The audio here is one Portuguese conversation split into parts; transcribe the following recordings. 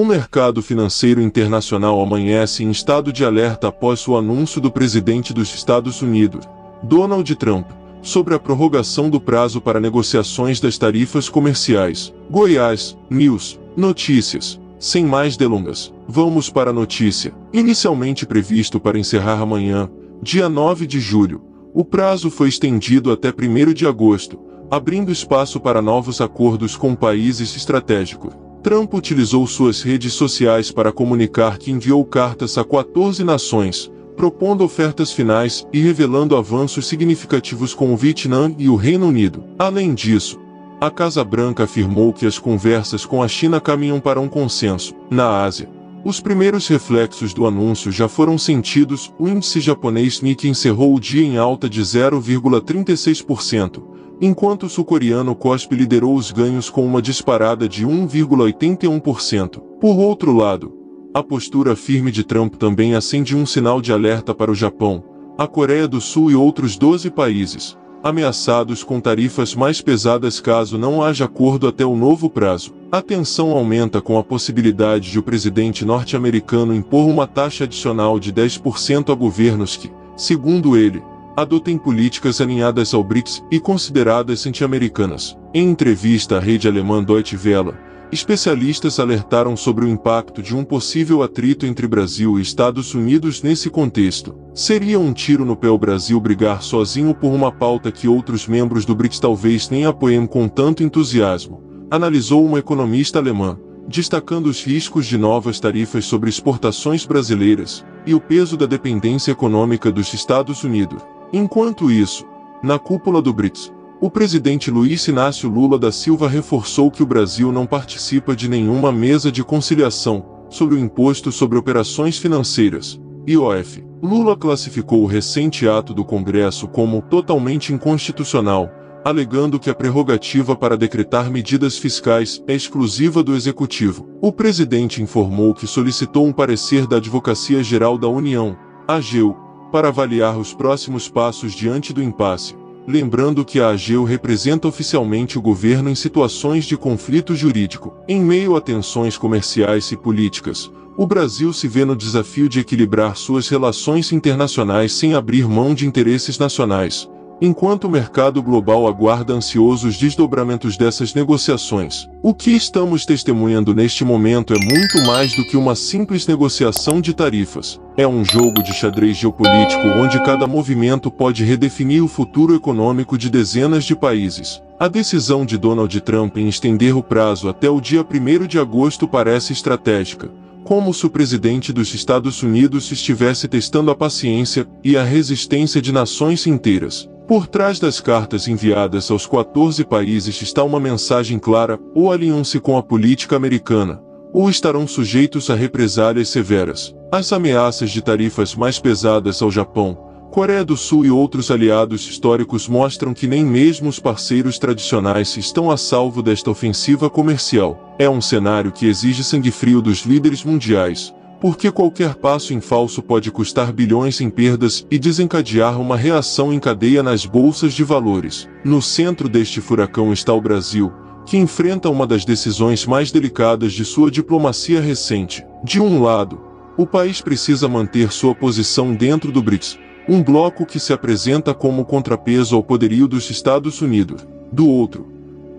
O mercado financeiro internacional amanhece em estado de alerta após o anúncio do presidente dos Estados Unidos, Donald Trump, sobre a prorrogação do prazo para negociações das tarifas comerciais. Goiás News, notícias. Sem mais delongas, vamos para a notícia. Inicialmente previsto para encerrar amanhã, dia 9 de julho, o prazo foi estendido até 1º de agosto, abrindo espaço para novos acordos com países estratégicos. Trump utilizou suas redes sociais para comunicar que enviou cartas a 14 nações, propondo ofertas finais e revelando avanços significativos com o Vietnã e o Reino Unido. Além disso, a Casa Branca afirmou que as conversas com a China caminham para um consenso. Na Ásia, os primeiros reflexos do anúncio já foram sentidos. O índice japonês Nikkei encerrou o dia em alta de 0,36%, enquanto o sul-coreano Kospi liderou os ganhos com uma disparada de 1,81%. Por outro lado, a postura firme de Trump também acende um sinal de alerta para o Japão, a Coreia do Sul e outros 12 países, ameaçados com tarifas mais pesadas caso não haja acordo até o novo prazo. A tensão aumenta com a possibilidade de o presidente norte-americano impor uma taxa adicional de 10% a governos que, segundo ele, adotem políticas alinhadas ao BRICS e consideradas anti-americanas. Em entrevista à rede alemã Deutsche Welle, especialistas alertaram sobre o impacto de um possível atrito entre Brasil e Estados Unidos nesse contexto. Seria um tiro no pé o Brasil brigar sozinho por uma pauta que outros membros do BRICS talvez nem apoiem com tanto entusiasmo, analisou uma economista alemã, destacando os riscos de novas tarifas sobre exportações brasileiras e o peso da dependência econômica dos Estados Unidos. Enquanto isso, na cúpula do BRICS, o presidente Luiz Inácio Lula da Silva reforçou que o Brasil não participa de nenhuma mesa de conciliação sobre o Imposto sobre Operações Financeiras, IOF. Lula classificou o recente ato do Congresso como totalmente inconstitucional, alegando que a prerrogativa para decretar medidas fiscais é exclusiva do Executivo. O presidente informou que solicitou um parecer da Advocacia Geral da União, AGU, para avaliar os próximos passos diante do impasse, lembrando que a AGU representa oficialmente o governo em situações de conflito jurídico. Em meio a tensões comerciais e políticas, o Brasil se vê no desafio de equilibrar suas relações internacionais sem abrir mão de interesses nacionais, enquanto o mercado global aguarda ansioso os desdobramentos dessas negociações. O que estamos testemunhando neste momento é muito mais do que uma simples negociação de tarifas. É um jogo de xadrez geopolítico onde cada movimento pode redefinir o futuro econômico de dezenas de países. A decisão de Donald Trump em estender o prazo até o dia 1º de agosto parece estratégica, como se o presidente dos Estados Unidos estivesse testando a paciência e a resistência de nações inteiras. Por trás das cartas enviadas aos 14 países está uma mensagem clara: ou alinham-se com a política americana, ou estarão sujeitos a represálias severas. As ameaças de tarifas mais pesadas ao Japão, Coreia do Sul e outros aliados históricos mostram que nem mesmo os parceiros tradicionais estão a salvo desta ofensiva comercial. É um cenário que exige sangue frio dos líderes mundiais, porque qualquer passo em falso pode custar bilhões em perdas e desencadear uma reação em cadeia nas bolsas de valores. No centro deste furacão está o Brasil, que enfrenta uma das decisões mais delicadas de sua diplomacia recente. De um lado, o país precisa manter sua posição dentro do BRICS, um bloco que se apresenta como contrapeso ao poderio dos Estados Unidos. Do outro,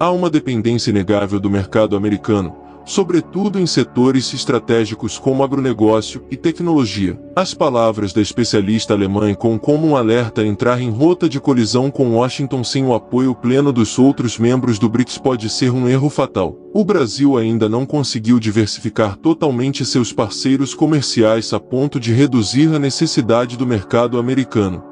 há uma dependência inegável do mercado americano, sobretudo em setores estratégicos como agronegócio e tecnologia. As palavras da especialista alemã como um alerta a entrar em rota de colisão com Washington sem o apoio pleno dos outros membros do BRICS pode ser um erro fatal. O Brasil ainda não conseguiu diversificar totalmente seus parceiros comerciais a ponto de reduzir a necessidade do mercado americano.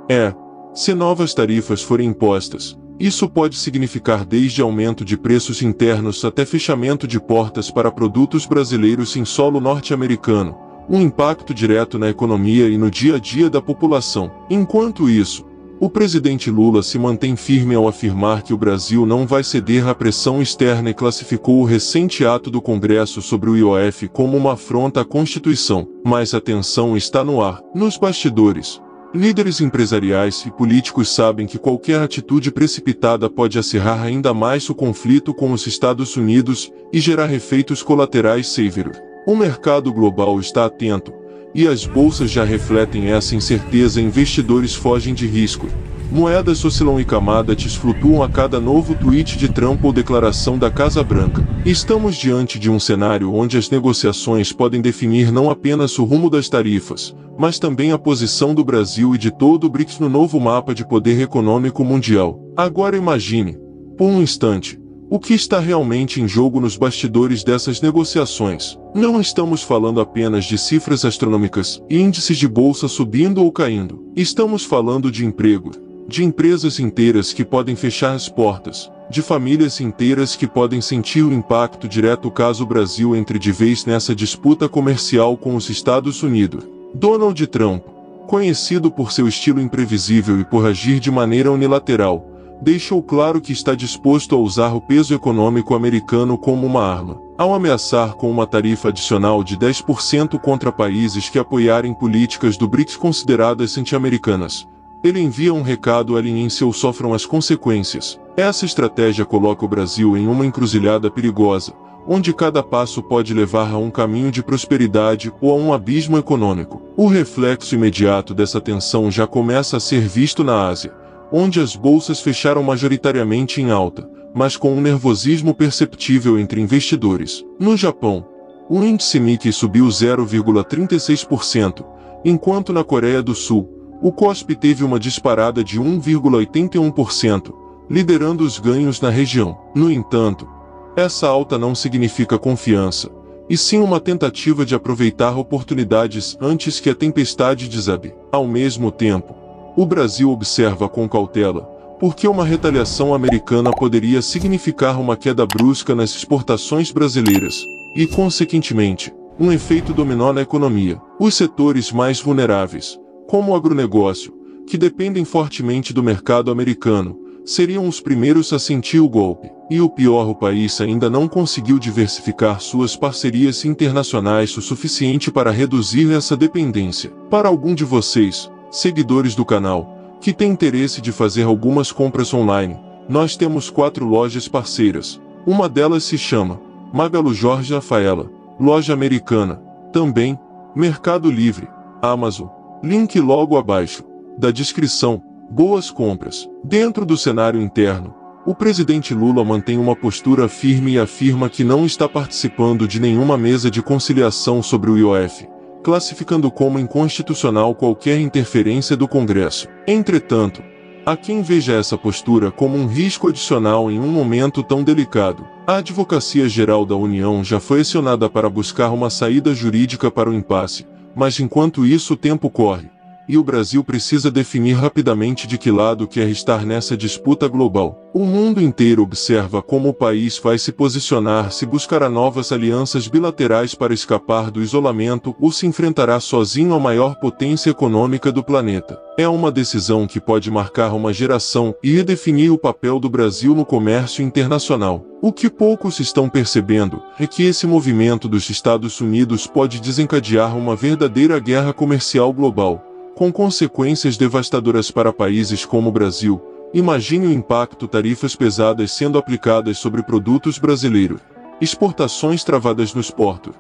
Se novas tarifas forem impostas, isso pode significar desde aumento de preços internos até fechamento de portas para produtos brasileiros em solo norte-americano, um impacto direto na economia e no dia a dia da população. Enquanto isso, o presidente Lula se mantém firme ao afirmar que o Brasil não vai ceder à pressão externa e classificou o recente ato do Congresso sobre o IOF como uma afronta à Constituição. Mas a tensão está no ar. Nos bastidores, líderes empresariais e políticos sabem que qualquer atitude precipitada pode acirrar ainda mais o conflito com os Estados Unidos e gerar efeitos colaterais severos. O mercado global está atento, e as bolsas já refletem essa incerteza. Investidores fogem de risco. Moedas oscilam e commodities flutuam a cada novo tweet de Trump ou declaração da Casa Branca. Estamos diante de um cenário onde as negociações podem definir não apenas o rumo das tarifas, mas também a posição do Brasil e de todo o BRICS no novo mapa de poder econômico mundial. Agora imagine, por um instante, o que está realmente em jogo nos bastidores dessas negociações. Não estamos falando apenas de cifras astronômicas e índices de bolsa subindo ou caindo. Estamos falando de emprego, de empresas inteiras que podem fechar as portas, de famílias inteiras que podem sentir o impacto direto caso o Brasil entre de vez nessa disputa comercial com os Estados Unidos. Donald Trump, conhecido por seu estilo imprevisível e por agir de maneira unilateral, deixou claro que está disposto a usar o peso econômico americano como uma arma, ao ameaçar com uma tarifa adicional de 10% contra países que apoiarem políticas do BRICS consideradas anti-americanas. Ele envia um recado aliense ou sofram as consequências. Essa estratégia coloca o Brasil em uma encruzilhada perigosa, onde cada passo pode levar a um caminho de prosperidade ou a um abismo econômico. O reflexo imediato dessa tensão já começa a ser visto na Ásia, onde as bolsas fecharam majoritariamente em alta, mas com um nervosismo perceptível entre investidores. No Japão, o índice Nikkei subiu 0,36%, enquanto na Coreia do Sul, o KOSPI teve uma disparada de 1,81%, liderando os ganhos na região. No entanto, essa alta não significa confiança, e sim uma tentativa de aproveitar oportunidades antes que a tempestade desabe. Ao mesmo tempo, o Brasil observa com cautela, porque uma retaliação americana poderia significar uma queda brusca nas exportações brasileiras, e, consequentemente, um efeito dominó na economia. Os setores mais vulneráveis, como o agronegócio, que dependem fortemente do mercado americano, seriam os primeiros a sentir o golpe. E o pior, o país ainda não conseguiu diversificar suas parcerias internacionais o suficiente para reduzir essa dependência. Para algum de vocês, seguidores do canal, que tem interesse de fazer algumas compras online, nós temos 4 lojas parceiras. Uma delas se chama Magalu Jorge Rafaela, loja americana. Também, Mercado Livre, Amazon. Link logo abaixo da descrição. Boas compras. Dentro do cenário interno, o presidente Lula mantém uma postura firme e afirma que não está participando de nenhuma mesa de conciliação sobre o IOF, classificando como inconstitucional qualquer interferência do Congresso. Entretanto, há quem veja essa postura como um risco adicional em um momento tão delicado. A Advocacia Geral da União já foi acionada para buscar uma saída jurídica para o impasse, mas enquanto isso o tempo corre, e o Brasil precisa definir rapidamente de que lado quer estar nessa disputa global. O mundo inteiro observa como o país vai se posicionar, se buscará novas alianças bilaterais para escapar do isolamento ou se enfrentará sozinho a maior potência econômica do planeta. É uma decisão que pode marcar uma geração e redefinir o papel do Brasil no comércio internacional. O que poucos estão percebendo é que esse movimento dos Estados Unidos pode desencadear uma verdadeira guerra comercial global, com consequências devastadoras para países como o Brasil. Imagine o impacto: tarifas pesadas sendo aplicadas sobre produtos brasileiros, exportações travadas nos portos,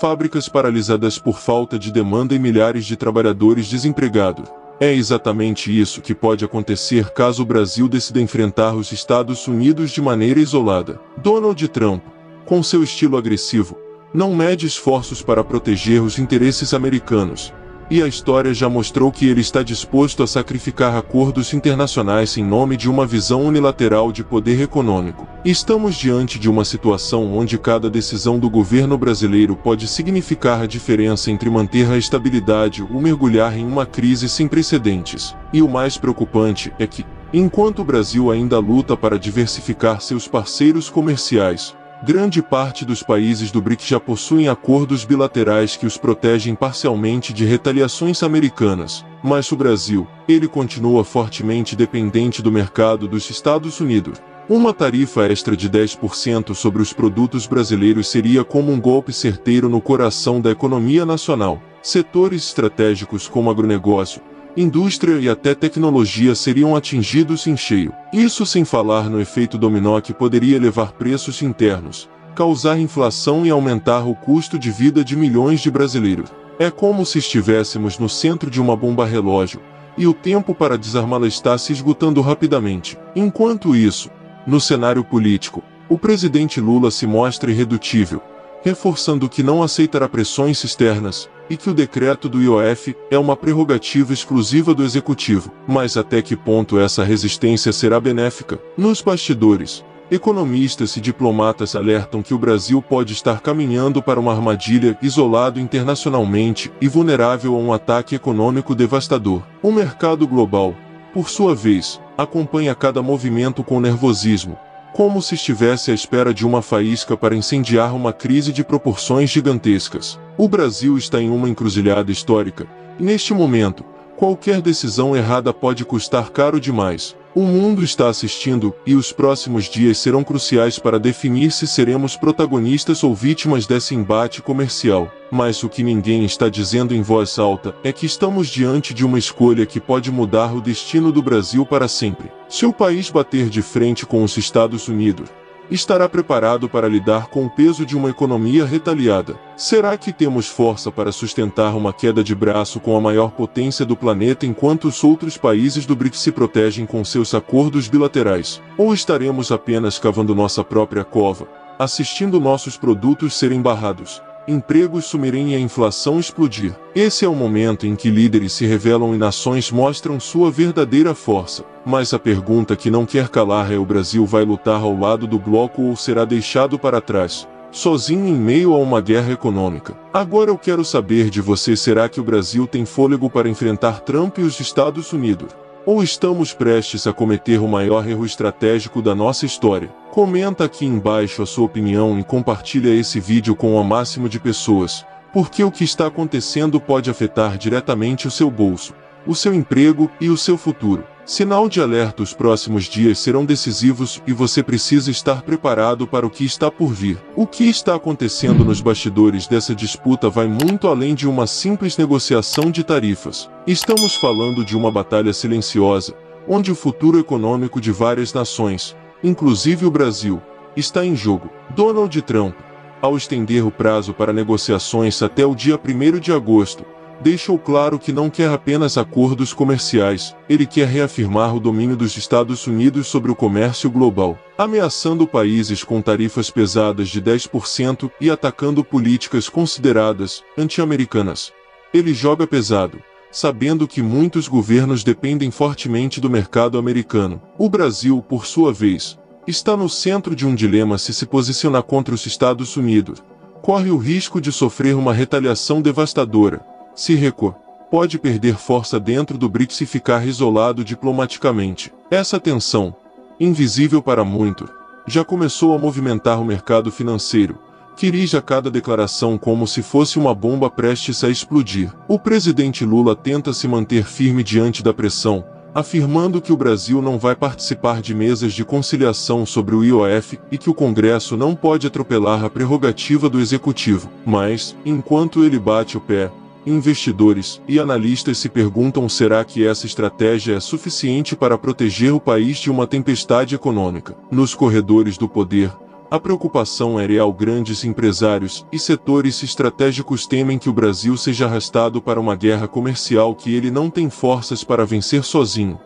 fábricas paralisadas por falta de demanda e milhares de trabalhadores desempregados. É exatamente isso que pode acontecer caso o Brasil decida enfrentar os Estados Unidos de maneira isolada. Donald Trump, com seu estilo agressivo, não mede esforços para proteger os interesses americanos. E a história já mostrou que ele está disposto a sacrificar acordos internacionais em nome de uma visão unilateral de poder econômico. Estamos diante de uma situação onde cada decisão do governo brasileiro pode significar a diferença entre manter a estabilidade ou mergulhar em uma crise sem precedentes. E o mais preocupante é que, enquanto o Brasil ainda luta para diversificar seus parceiros comerciais, grande parte dos países do BRICS já possuem acordos bilaterais que os protegem parcialmente de retaliações americanas. Mas o Brasil, ele continua fortemente dependente do mercado dos Estados Unidos. Uma tarifa extra de 10% sobre os produtos brasileiros seria como um golpe certeiro no coração da economia nacional. Setores estratégicos como agronegócio, indústria e até tecnologia seriam atingidos em cheio. Isso sem falar no efeito dominó que poderia elevar preços internos, causar inflação e aumentar o custo de vida de milhões de brasileiros. É como se estivéssemos no centro de uma bomba relógio, e o tempo para desarmá-la está se esgotando rapidamente. Enquanto isso, no cenário político, o presidente Lula se mostra irredutível, reforçando que não aceitará pressões externas, e que o decreto do IOF é uma prerrogativa exclusiva do Executivo. Mas até que ponto essa resistência será benéfica? Nos bastidores, economistas e diplomatas alertam que o Brasil pode estar caminhando para uma armadilha, isolado internacionalmente e vulnerável a um ataque econômico devastador. O mercado global, por sua vez, acompanha cada movimento com nervosismo, como se estivesse à espera de uma faísca para incendiar uma crise de proporções gigantescas. O Brasil está em uma encruzilhada histórica, e neste momento, qualquer decisão errada pode custar caro demais. O mundo está assistindo, e os próximos dias serão cruciais para definir se seremos protagonistas ou vítimas desse embate comercial. Mas o que ninguém está dizendo em voz alta é que estamos diante de uma escolha que pode mudar o destino do Brasil para sempre. Se o país bater de frente com os Estados Unidos, estará preparado para lidar com o peso de uma economia retaliada? Será que temos força para sustentar uma queda de braço com a maior potência do planeta enquanto os outros países do BRICS se protegem com seus acordos bilaterais? Ou estaremos apenas cavando nossa própria cova, assistindo nossos produtos serem barrados, empregos sumirem e a inflação explodir? Esse é o momento em que líderes se revelam e nações mostram sua verdadeira força. Mas a pergunta que não quer calar é: o Brasil vai lutar ao lado do bloco ou será deixado para trás, sozinho em meio a uma guerra econômica? Agora eu quero saber de você: será que o Brasil tem fôlego para enfrentar Trump e os Estados Unidos? Ou estamos prestes a cometer o maior erro estratégico da nossa história? Comenta aqui embaixo a sua opinião e compartilha esse vídeo com o máximo de pessoas, porque o que está acontecendo pode afetar diretamente o seu bolso, o seu emprego e o seu futuro. Sinal de alerta: os próximos dias serão decisivos e você precisa estar preparado para o que está por vir. O que está acontecendo nos bastidores dessa disputa vai muito além de uma simples negociação de tarifas. Estamos falando de uma batalha silenciosa, onde o futuro econômico de várias nações, inclusive o Brasil, está em jogo. Donald Trump, ao estender o prazo para negociações até o dia 1º de agosto, deixou claro que não quer apenas acordos comerciais, ele quer reafirmar o domínio dos Estados Unidos sobre o comércio global, ameaçando países com tarifas pesadas de 10% e atacando políticas consideradas anti-americanas. Ele joga pesado, sabendo que muitos governos dependem fortemente do mercado americano. O Brasil, por sua vez, está no centro de um dilema: se posicionar contra os Estados Unidos, corre o risco de sofrer uma retaliação devastadora. Se recuar, pode perder força dentro do BRICS e ficar isolado diplomaticamente. Essa tensão, invisível para muitos, já começou a movimentar o mercado financeiro, que irige a cada declaração como se fosse uma bomba prestes a explodir. O presidente Lula tenta se manter firme diante da pressão, afirmando que o Brasil não vai participar de mesas de conciliação sobre o IOF e que o Congresso não pode atropelar a prerrogativa do Executivo. Mas, enquanto ele bate o pé, investidores e analistas se perguntam: será que essa estratégia é suficiente para proteger o país de uma tempestade econômica? Nos corredores do poder, a preocupação é real. Grandes empresários e setores estratégicos temem que o Brasil seja arrastado para uma guerra comercial que ele não tem forças para vencer sozinho.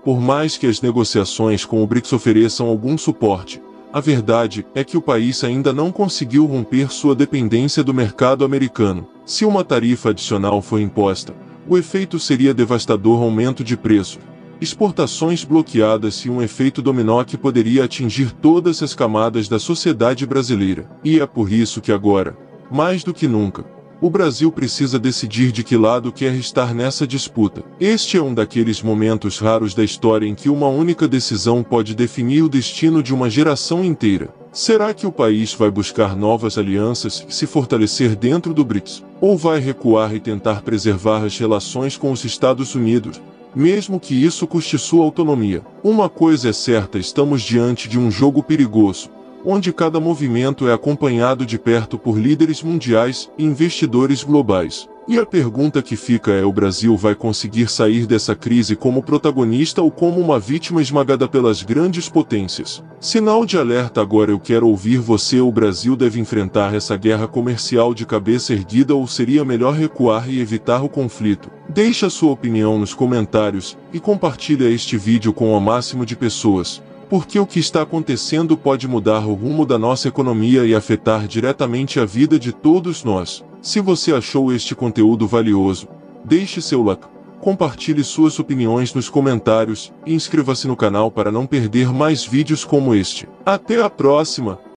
Por mais que as negociações com o BRICS ofereçam algum suporte, a verdade é que o país ainda não conseguiu romper sua dependência do mercado americano. Se uma tarifa adicional for imposta, o efeito seria devastador: aumento de preço, exportações bloqueadas e um efeito dominó que poderia atingir todas as camadas da sociedade brasileira. E é por isso que agora, mais do que nunca, o Brasil precisa decidir de que lado quer estar nessa disputa. Este é um daqueles momentos raros da história em que uma única decisão pode definir o destino de uma geração inteira. Será que o país vai buscar novas alianças e se fortalecer dentro do BRICS? Ou vai recuar e tentar preservar as relações com os Estados Unidos, mesmo que isso custe sua autonomia? Uma coisa é certa: estamos diante de um jogo perigoso, onde cada movimento é acompanhado de perto por líderes mundiais e investidores globais. E a pergunta que fica é: o Brasil vai conseguir sair dessa crise como protagonista ou como uma vítima esmagada pelas grandes potências? Sinal de alerta agora, eu quero ouvir você. O Brasil deve enfrentar essa guerra comercial de cabeça erguida ou seria melhor recuar e evitar o conflito? Deixe a sua opinião nos comentários e compartilhe este vídeo com o máximo de pessoas, porque o que está acontecendo pode mudar o rumo da nossa economia e afetar diretamente a vida de todos nós. Se você achou este conteúdo valioso, deixe seu like, compartilhe suas opiniões nos comentários e inscreva-se no canal para não perder mais vídeos como este. Até a próxima!